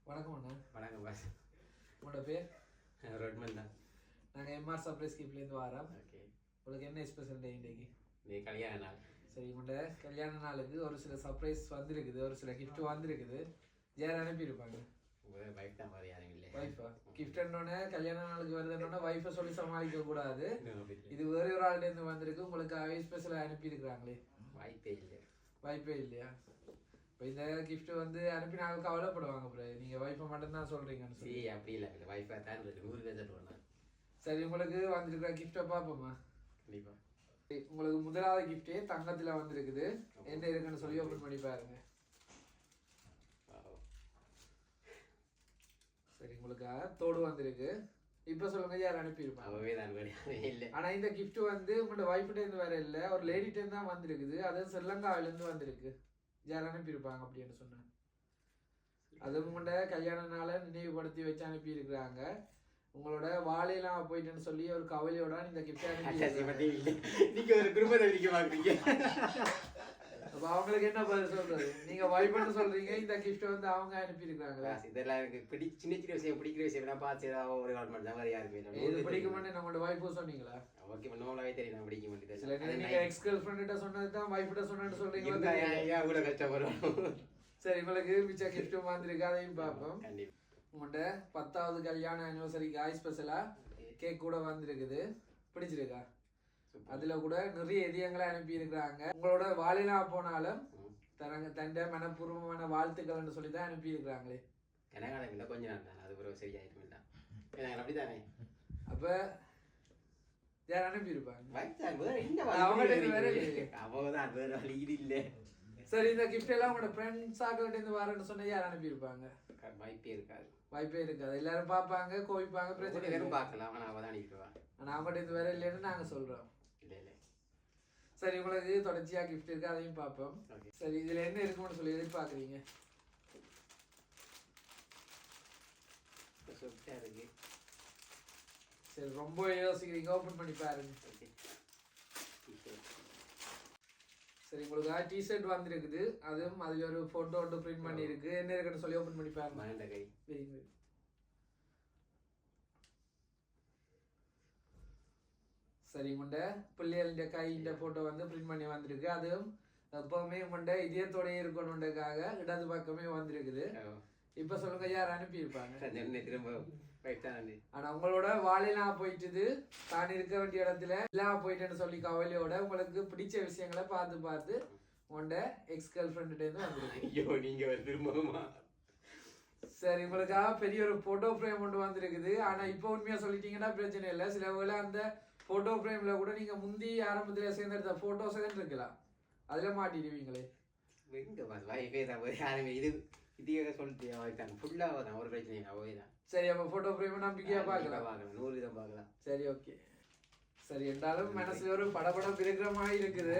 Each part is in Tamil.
வணக்கம் அண்ணா. வணக்கம் பாஸ். உங்களோட பேர்? ரெட்மன் தான். நாங்கள் எம்ஆர் சர்ப்ரைஸ் கிஃப்ட்லேருந்து வரோம். ஓகே. உங்களுக்கு என்ன ஸ்பெஷல் டே இன்றைக்கு? நீ கல்யாண நாள். சரி, உங்களோட கல்யாண நாளுக்கு ஒரு சில சர்ப்ரைஸ் வந்திருக்குது, ஒரு சில கிஃப்ட் வந்திருக்குது. யார் அனுப்பியிருப்பாங்க? உங்கள் வைஃப் தான் மாதிரி யாரும் இல்லை. வைஃபா? கிஃப்ட்னோடனே கல்யாண நாளுக்கு வருதுன்னொன்னே வைஃபை சொல்லி சமாளிக்க கூடாது. இது வேறு ஒரு ஆள்கிட்டேருந்து வந்திருக்கு, உங்களுக்கு ஸ்பெஷலாக அனுப்பியிருக்கிறாங்களே. வாய்ப்பே இல்லை. வாய்ப்பே இல்லையா? இப்போ இந்த கிஃப்ட் வந்து அனுப்பினாலும் கவலைப்படுவாங்க ப்ரோ. நீங்கள் வைஃபை மட்டும்தான் சொல்கிறீங்கன்னு சரி, அப்படி இல்லை இல்லை, வைஃபை தான் 100 பேர் தருவேன். சரி, உங்களுக்கு வந்திருக்கிற கிஃப்டை பார்ப்போம்மா. கண்டிப்பாக. உங்களுக்கு முதலாவது கிஃப்டே தங்கத்தில் வந்திருக்குது. என்ன இருக்குன்னு சொல்லி ஓப்பன் பண்ணி பாருங்க. சரி, உங்களுக்கு தோடு வந்திருக்கு. இப்போ சொல்லுங்க, யார் அனுப்பியிருப்பாங்க? இல்லை. ஆனால் இந்த கிஃப்ட் வந்து உங்களோட வைஃப்டேருந்து வேற இல்லை, ஒரு லேடிட்டேருந்து தான் வந்திருக்குது. அது ஸ்ரீலங்காவிலேருந்து வந்திருக்கு. யார் அனுப்பியிருப்பாங்க அப்படின்னு சொன்னேன். அது உங்களோட கல்யாண நாளை நினைவுபடுத்தி வச்சு அனுப்பியிருக்கிறாங்க. உங்களோட வாழையெல்லாம் போயிட்டுன்னு சொல்லி ஒரு கவலையோட இந்த கிஃப்ட் அனுப்பி நீங்க ஒரு குடும்பத்தை விற்க பாக்குறீங்க. அப்ப அவங்களுக்கு என்ன பதில் சொல்றது? நீங்க வைஃப்னு சொல்றீங்க, இந்த கிஃப்ட் வந்து அவங்க அனுப்பியிருக்காங்களா? இதெல்லாம் எனக்கு சின்ன சின்ன விஷயம் பிடிக்கிற விஷயம் பார்த்து ஒரு கவர்மெண்ட் தான் மாதிரி யாருமே இது பிடிக்க மாட்டேன். நம்மளோட வைஃபு சொன்னீங்களா? ஓகே, நோலாவே தெரியும் நான் பிடிக்க மாட்டேன். நீங்க எக்ஸ் கேர்ள் ஃப்ரெண்ட்ட சொன்னது தான் வைஃப்ட்ட சொன்னேன்னு சொல்றீங்களா? கூட கஷ்டப்படுறோம். சரி, உங்களுக்கு மிச்ச கிஃப்ட் வந்திருக்கு, அதையும் பார்ப்போம். கண்டிப்பா. உங்கள்கிட்ட 10வது கல்யாண ஆனிவர்சரிக்கு ஸ்பெஷலா கேக் கூட வந்திருக்குது. பிடிச்சிருக்கா? அதுல கூட நிறைய இதயங்களை அனுப்பி இருக்கிறாங்க. உங்களோட வாழைலாம் போனாலும் தண்ட மனப்பூர்வமான வாழ்த்துக்கள்னு சொல்லி தான் அனுப்பி இருக்கிறாங்களே. கனகாலம் இல்லை, கொஞ்சம் நாள் தான், அது பிறகு சரியாயிரும் இல்லை. அப்படித்தானே? அப்ப யார் அனுப்பியிருப்பாங்க? அவங்கதான் வேற வழி இல்லை. சரி, இந்த கிஃப்ட் எல்லாம் உங்களோட ஃப்ரெண்ட்ஸ் ஆகிட்டு வரேன்னு சொன்னா யார் அனுப்பியிருப்பாங்க? வாய்ப்பே இருக்காது. வாய்ப்பே இருக்காது. எல்லாரும் பார்ப்பாங்க, கோவிப்பாங்க, பிரச்சனை பேரும் பார்க்கலாம். ஆனால் அவள் தான் அனுப்பிடுவான். ஆனால் அவங்கள்ட்ட இது வேற இல்லைன்னு நாங்க சொல்றோம். இல்லை இல்லை. சரி, உங்களுக்கு தொடர்ச்சியா கிஃப்ட் இருக்கு, அதையும் பார்ப்போம். சரி, இதுல என்ன இருக்கும்னு சொல்லி எதிர்பார்க்குறீங்க? இருக்கு. சரி, ரொம்ப யோசிக்கிறீங்க, ஓப்பன் பண்ணி பாருங்க. சரி, உங்களுக்கு டிஷர்ட் வந்திருக்குது. அதுவும் அதுல ஒரு போட்டோ ஒன்று பிரிண்ட் பண்ணி இருக்கு. என்ன இருக்குன்னு சொல்லி ஓப்பன் பண்ணி பாருங்க. சரி, உண்ட பிள்ளைகளின் கையின் போட்டோ வந்து பிரிண்ட் பண்ணி வந்திருக்கு. அதுவும் எப்பவுமே உண்ட இதயத்தோடய இருக்கணுன்றதுக்காக இடது பக்கமே வந்திருக்குது. இப்ப சொல்லுங்க, யார் அனுப்பியிருப்பாங்க? ஆனா உங்களோட வாழைலாம் போயிட்டுது, தான் இருக்க வேண்டிய இடத்துல எல்லாம் போயிட்டேன்னு சொல்லி கவலையோட உங்களுக்கு பிடிச்ச விஷயங்களை பார்த்து பார்த்து உண்ட எக்ஸ் கேர்ள் ஃப்ரெண்ட்கிட்ட வந்திருக்கு. சரி, உங்களுக்காக பெரிய ஒரு போட்டோ ஃப்ரேம் ஒன்று வந்திருக்குது. ஆனா இப்ப உண்மையா சொல்லிட்டீங்கன்னா பிரச்சனை இல்லை. சில வேளை அந்த போட்டோ ஃப்ரேம்ல கூட நீங்க முந்தி ஆரம்பத்துல சேர்ந்தெடுத்த போட்டோஸ் இருக்கலாம், அதுல மாட்டிடுவீங்களே. சரி, அப்ப போட்டோ ஃப்ரேம் நம்பிக்கையா பார்க்கலாம். 100% பார்க்கலாம். சரி, ஓகே. சரி, என்றாலும் மனசுல ஒரு படபடம் இருக்கிற மாதிரி இருக்குது.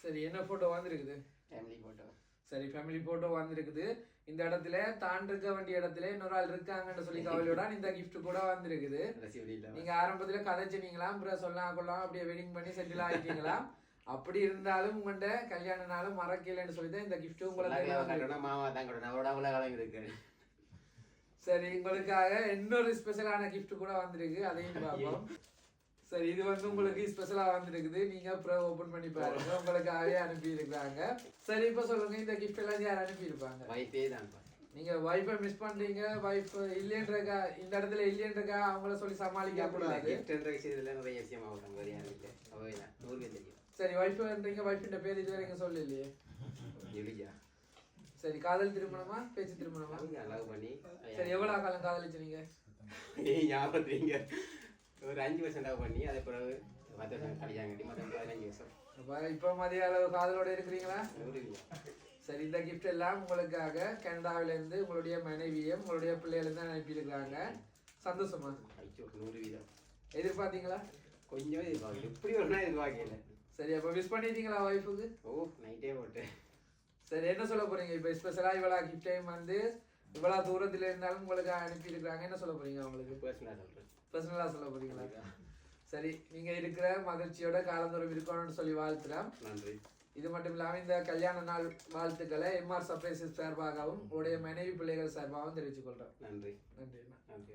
சரி, என்ன போட்டோ வந்திருக்குது? Family photo. சரி, ஃபேமிலி போட்டோ வந்திருக்குது. இந்த இடத்துல தான் இருக்க வேண்டிய இடத்துல இன்னொரு ஆள் இருக்காங்கன்னு சொல்லி கவலையோட இந்த கிஃப்ட் கூட வந்திருக்குது. நீங்க ஆரம்பத்துல கதைச்சினீங்களா, அப்புறம் சொல்லலாம் கொள்ளலாம் அப்படியே வெட்டிங் பண்ணி செட்டில் ஆயிட்டீங்களா? அப்படி இருந்தாலும் உங்கள்கிட்ட கல்யாண நாளும் மறக்கலன்னு சொல்லிதான் இந்த கிஃப்ட் உங்களுக்கு. சரி, உங்களுக்காக இன்னொரு ஸ்பெஷலான கிஃப்ட் கூட வந்திருக்கு, அதையும் பார்ப்போம். சரி, இது வந்து உங்களுக்கு ஸ்பெஷலா வந்திருக்குது. நீங்க அப்புறம் ஓபன் பண்ணி பாருங்க. உங்களுக்காகவே அனுப்பி இருக்காங்க. சரி, இப்ப சொல்லுங்க, இந்த கிஃப்ட் எல்லாம் யார் அனுப்பி இருப்பாங்க? நீங்க வைஃபை மிஸ் பண்றீங்க, வைஃப் இல்லைன்றக்கா இந்த இடத்துல இல்லைன்றக்கா அவங்கள சொல்லி சமாளிக்க கூடாது. சரி, வைஃப்ன்றீங்க, வைஃபின் பேர் இது வரைக்கும் சொல்லலையே. சரி, காதல் திருமணமா பேச்சு திருமணமா? சரி, எவ்வளவு காலம் காதலிச்சீங்க? ஒரு 5 வருஷம் பண்ணி அதை பிறகு 10 வருஷம் கல்யாணம் கட்டி மொத்தம் 15 வருஷம். இப்போ மதிய அளவு காதலோட இருக்கிறீங்களா? சரி, இந்த கிஃப்ட் எல்லாம் உங்களுக்காக கனடாவிலேருந்து உங்களுடைய மனைவியும் உங்களுடைய பிள்ளைகளும் தான் அனுப்பியிருக்காங்க. சந்தோஷமா? 100%. எதிர்பார்த்தீங்களா? கொஞ்சம் எதிர்பார்க்கல, இப்படி ஒரு நாள் எதிர்பார்க்கல. சரி, அப்போ மிஸ் பண்ணிட்டீங்களா வைஃபுக்கு? நைட்டே போட்டேன். சரி, என்ன சொல்ல போறீங்க? இப்போ ஸ்பெஷலாக இவ்வளோ கிஃப்ட் டைம் வந்து இவ்வளோ தூரத்தில் இருந்தாலும் உங்களுக்கு அனுப்பியிருக்காங்க, என்ன சொல்ல போறீங்க அவங்களுக்கு? பர்சனலாக சொல்ல போறீங்களா? சரி, நீங்க இருக்கிற மகிழ்ச்சியோட காலந்தோறும் இருக்கணும்னு சொல்லி வாழ்த்துறேன். நன்றி. இது மட்டும் இல்லாமல் இந்த கல்யாண நாள் வாழ்த்துக்களை எம்ஆர் சர்ப்ரைசஸ் சார்பாகவும் உடைய மனைவி பிள்ளைகள் சார்பாகவும் தெரிவித்துக் கொள்றேன். நன்றி. நன்றி.